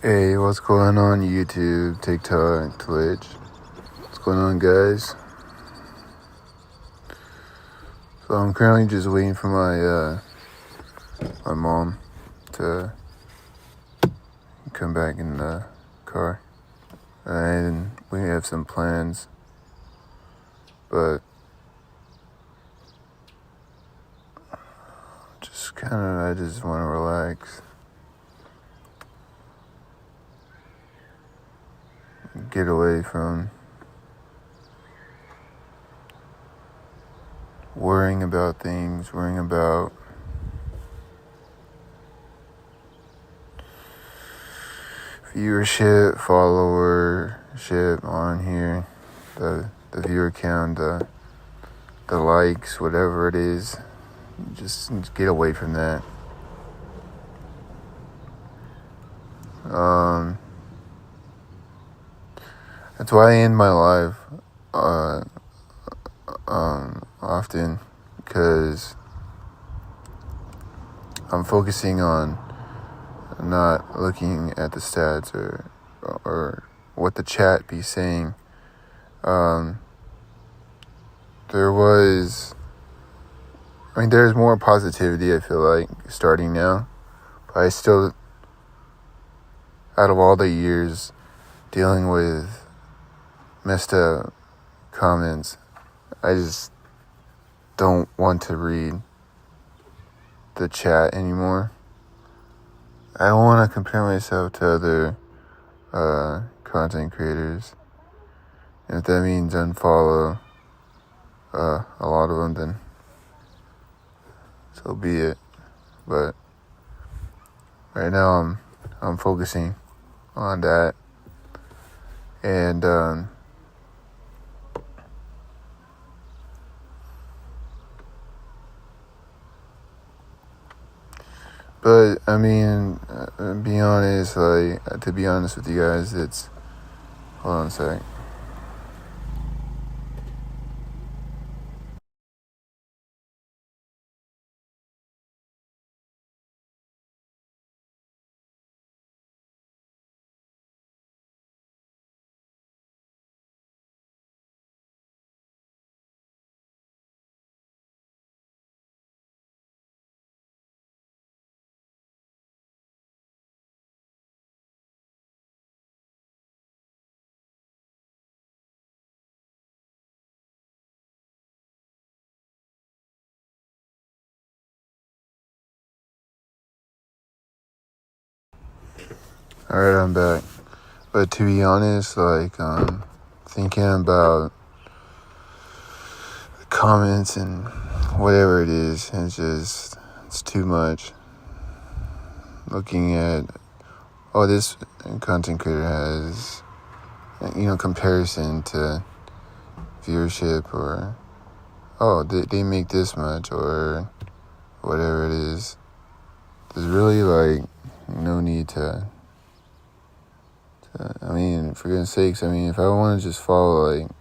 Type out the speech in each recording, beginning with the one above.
Hey, what's going on YouTube, TikTok, Twitch? What's going on, guys? So I'm currently just waiting for my mom to come back in the car, and we have some plans, but I just want to relax, get away from worrying about things, worrying about viewership, followership on here, the viewer count, the likes, whatever it is. Just get away from that. That's why I end my life often, because I'm focusing on not looking at the stats or what the chat be saying. There's more positivity, I feel like, starting now. But I still, out of all the years dealing with messed up comments, I just don't want to read the chat anymore. I don't want to compare myself to other content creators. And if that means unfollow a lot of them, then so be it. But right now I'm focusing on that, and but I mean, to be honest with you guys, hold on a sec. Alright, I'm back. But to be honest, thinking about the comments and whatever it is, it's too much. Looking at, this content creator has, comparison to viewership, or, they make this much, or whatever it is. There's really, no need to for goodness sakes, if I want to just follow,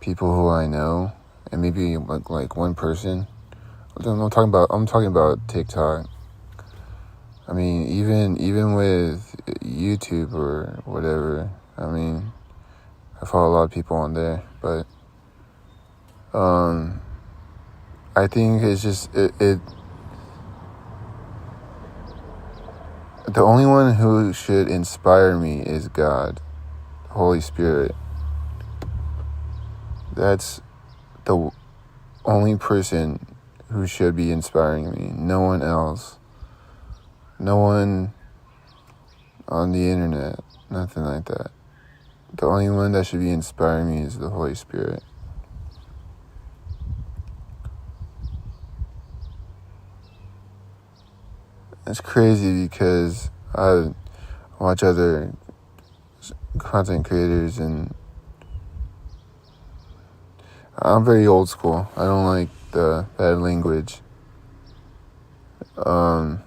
people who I know, and maybe, one person, I'm talking about TikTok. Even with YouTube or whatever, I follow a lot of people on there, but, I think it's just, the only one who should inspire me is God, the Holy Spirit. That's the only person who should be inspiring me. No one else. No one on the internet. Nothing like that. The only one that should be inspiring me is the Holy Spirit. It's crazy because I watch other content creators, and I'm very old school. I don't like the bad language. But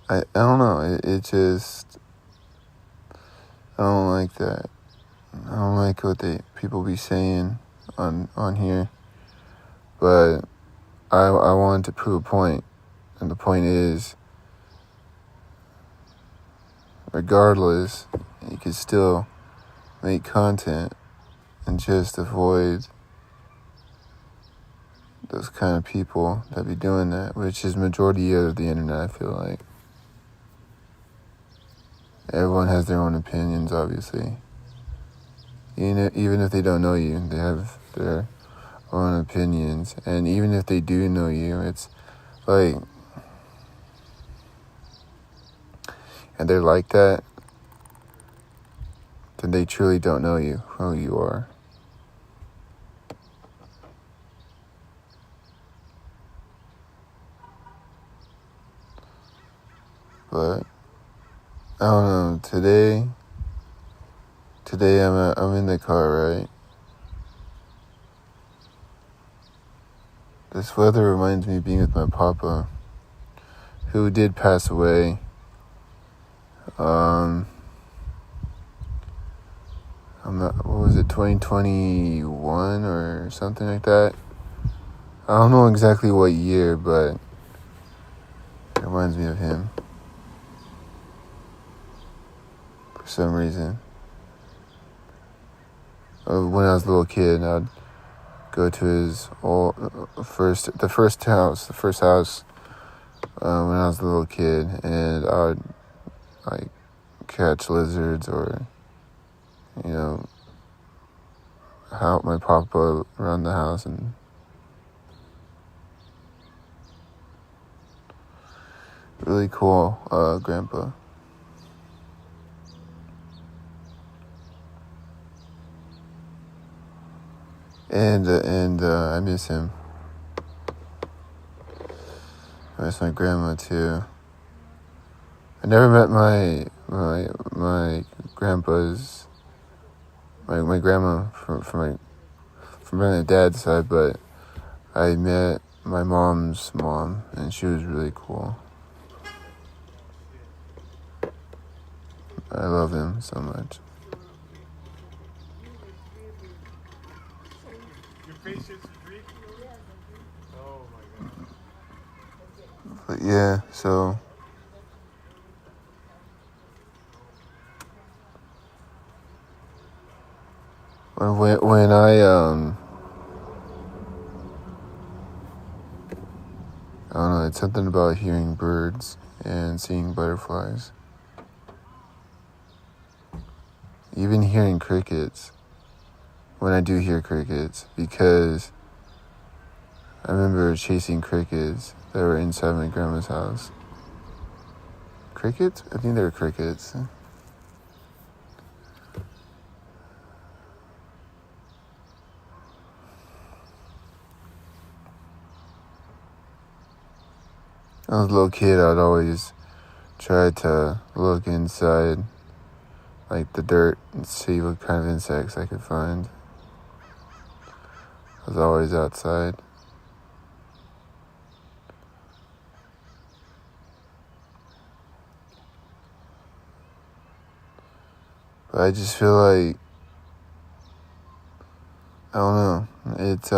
I don't know. It just, I don't like that. I don't like what people be saying on here. But I wanted to prove a point, and the point is, regardless, you can still make content and just avoid those kind of people that be doing that, which is majority of the internet, I feel like. Everyone has their own opinions, obviously. Even if they don't know you, they have their own opinions. And even if they do know you, it's like, and they're like that, then they truly don't know you, who you are. But I don't know. Today I'm in the car, right? This weather reminds me of being with my papa, who did pass away. What was it, 2021 or something like that? I don't know exactly what year, but it reminds me of him for some reason. When I was a little kid, I'd go to his first house when I was a little kid, and I would like catch lizards or help my papa around the house. And really cool grandpa. And I miss him. I miss my grandma too. I never met my grandpa's my grandma from my dad's side, but I met my mom's mom, and she was really cool. I love him so much. Your patience free? Oh my God. But yeah, so when I don't know, it's something about hearing birds and seeing butterflies. Even hearing crickets, when I do hear crickets, because I remember chasing crickets that were inside my grandma's house. Crickets? I think they were crickets. When I was a little kid, I'd always try to look inside, like the dirt, and see what kind of insects I could find. I was always outside. But I just feel like, I don't know, it's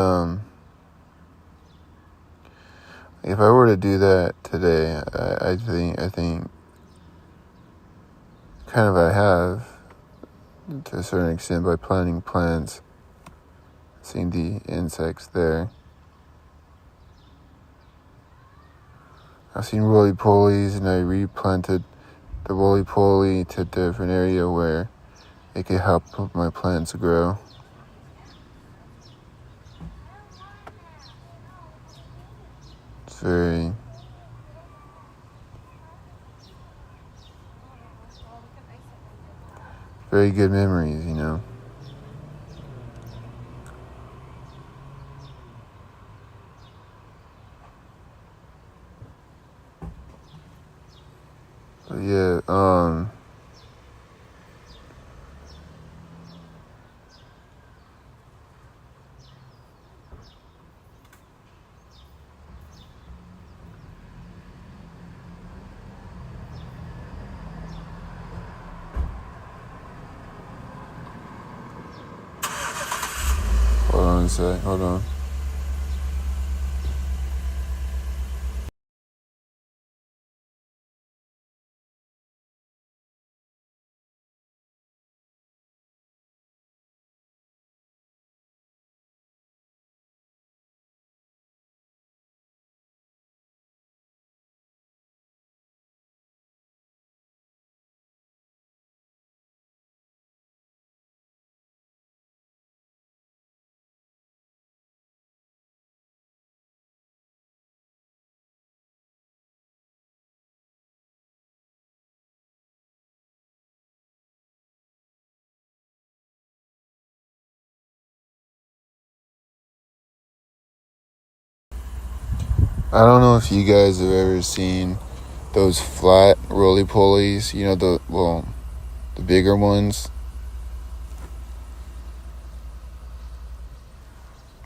if I were to do that today, I think kind of I have, to a certain extent, by planting plants, seeing the insects there. I've seen roly-polies, and I replanted the roly-poly to a different area where it could help my plants grow. It's very good memories, you know. But yeah, hold on a sec, hold on. I don't know if you guys have ever seen those flat roly-polies, the bigger ones.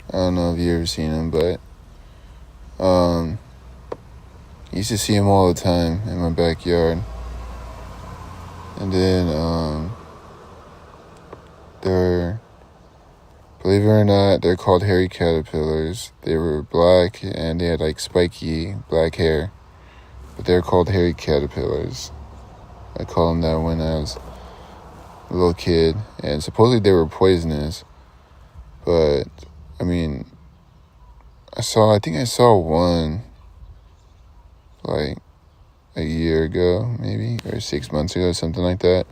I don't know if you ever seen them, but I used to see them all the time in my backyard. And then they're, believe it or not, they're called hairy caterpillars. They were black and they had like spiky black hair, but they're called hairy caterpillars. I called them that when I was a little kid, and supposedly they were poisonous. But I mean, I think I saw one like a year ago, maybe, or 6 months ago, something like that.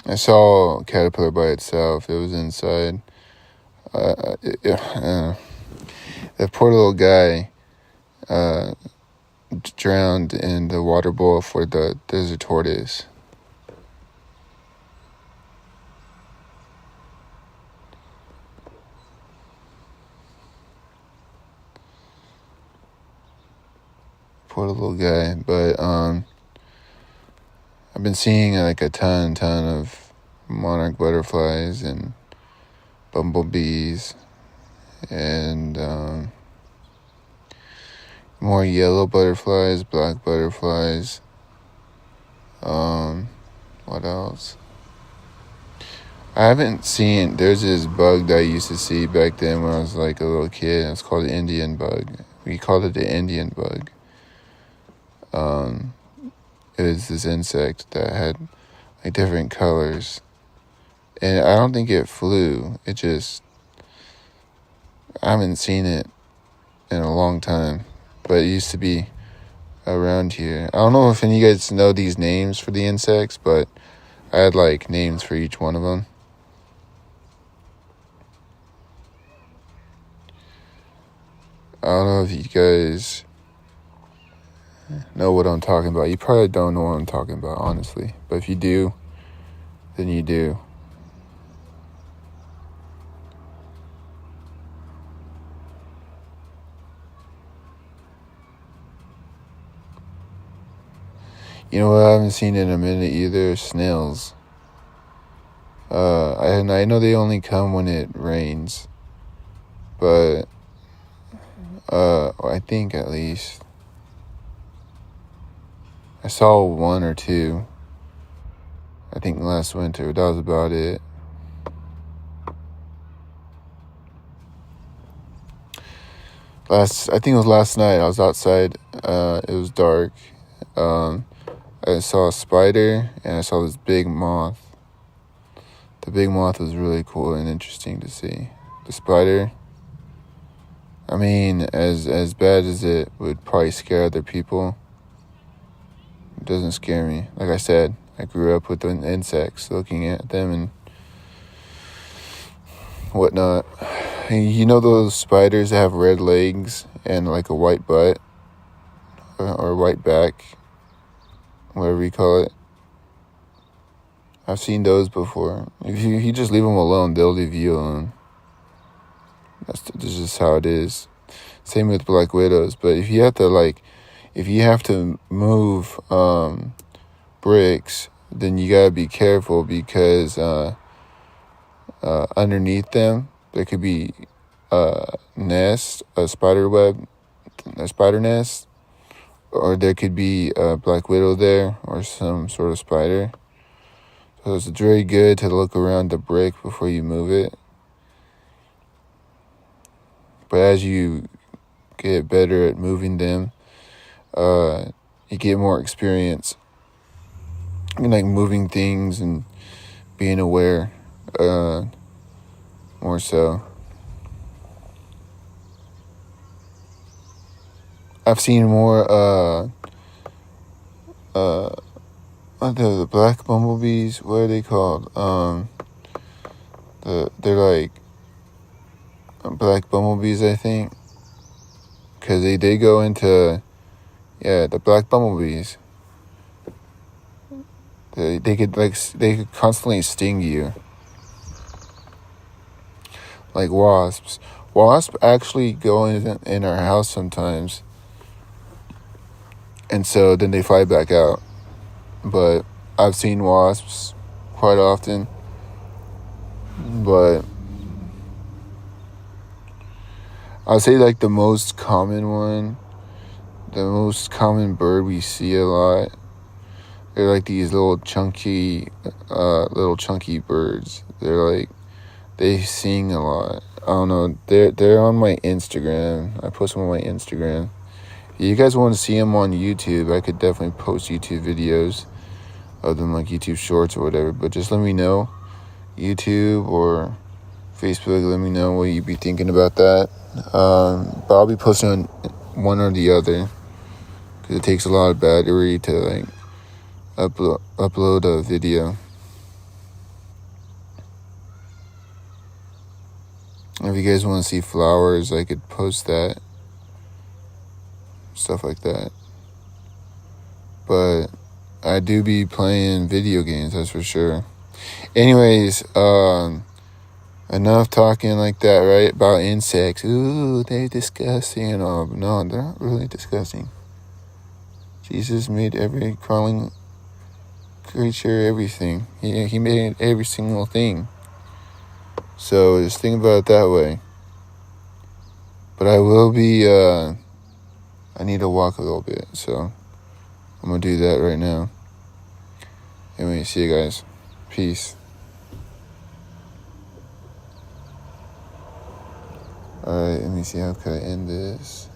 I saw a caterpillar by itself. It was inside. That poor little guy drowned in the water bowl for the desert tortoise. Poor little guy. But I've been seeing like a ton of monarch butterflies and bumblebees and more yellow butterflies, black butterflies. What else? I haven't seen, there's this bug that I used to see back then when I was like a little kid. It's called the Indian bug. We called it the Indian bug. It was this insect that had like different colors. And I don't think it flew. I haven't seen it in a long time. But it used to be around here. I don't know if any of you guys know these names for the insects, but I had like names for each one of them. I don't know if you guys know what I'm talking about. You probably don't know what I'm talking about, honestly. But if you do, then you do. You know what I haven't seen in a minute either? Snails. I know they only come when it rains. But I think at least I saw one or two. I think last winter. That was about it. I think it was last night. I was outside. It was dark. I saw a spider and I saw this big moth. The big moth was really cool and interesting to see. The spider, I mean, as bad as it would probably scare other people, it doesn't scare me. Like I said, I grew up with the insects, looking at them and whatnot. You know those spiders that have red legs and like a white butt or white back, whatever you call it? I've seen those before. If you just leave them alone, they'll leave you alone. That's just how it is. Same with black widows. But if you have to move bricks, then you gotta be careful because underneath them there could be a spider nest, or there could be a black widow there or some sort of spider. So it's very good to look around the brick before you move it. But as you get better at moving them, you get more experience in like moving things and being aware more so. I've seen more the black bumblebees. What are they called? They're like black bumblebees, I think, because they go into the black bumblebees. They could constantly sting you. like wasps. Wasps actually go in our house sometimes, and so then they fly back out. But I've seen wasps quite often, but I'll say like the most common one, the most common bird we see a lot, they're like these little chunky birds. They sing a lot. I don't know. They're on my Instagram. I post them on my Instagram. If you guys want to see them on YouTube, I could definitely post YouTube videos of them, like YouTube Shorts or whatever. But just let me know, YouTube or Facebook. Let me know what you'd be thinking about that. But I'll be posting on one or the other because it takes a lot of battery to like upload a video. If you guys want to see flowers, I could post that. Stuff like that. But I do be playing video games, that's for sure. Anyways, enough talking like that, right? About insects. Ooh, they're disgusting and all. No, they're not really disgusting. Jesus made every crawling creature, everything. He made every single thing. So just think about it that way. But I will be, I need to walk a little bit, so I'm going to do that right now. Anyway, see you guys. Peace. Alright, let me see, how can I end this?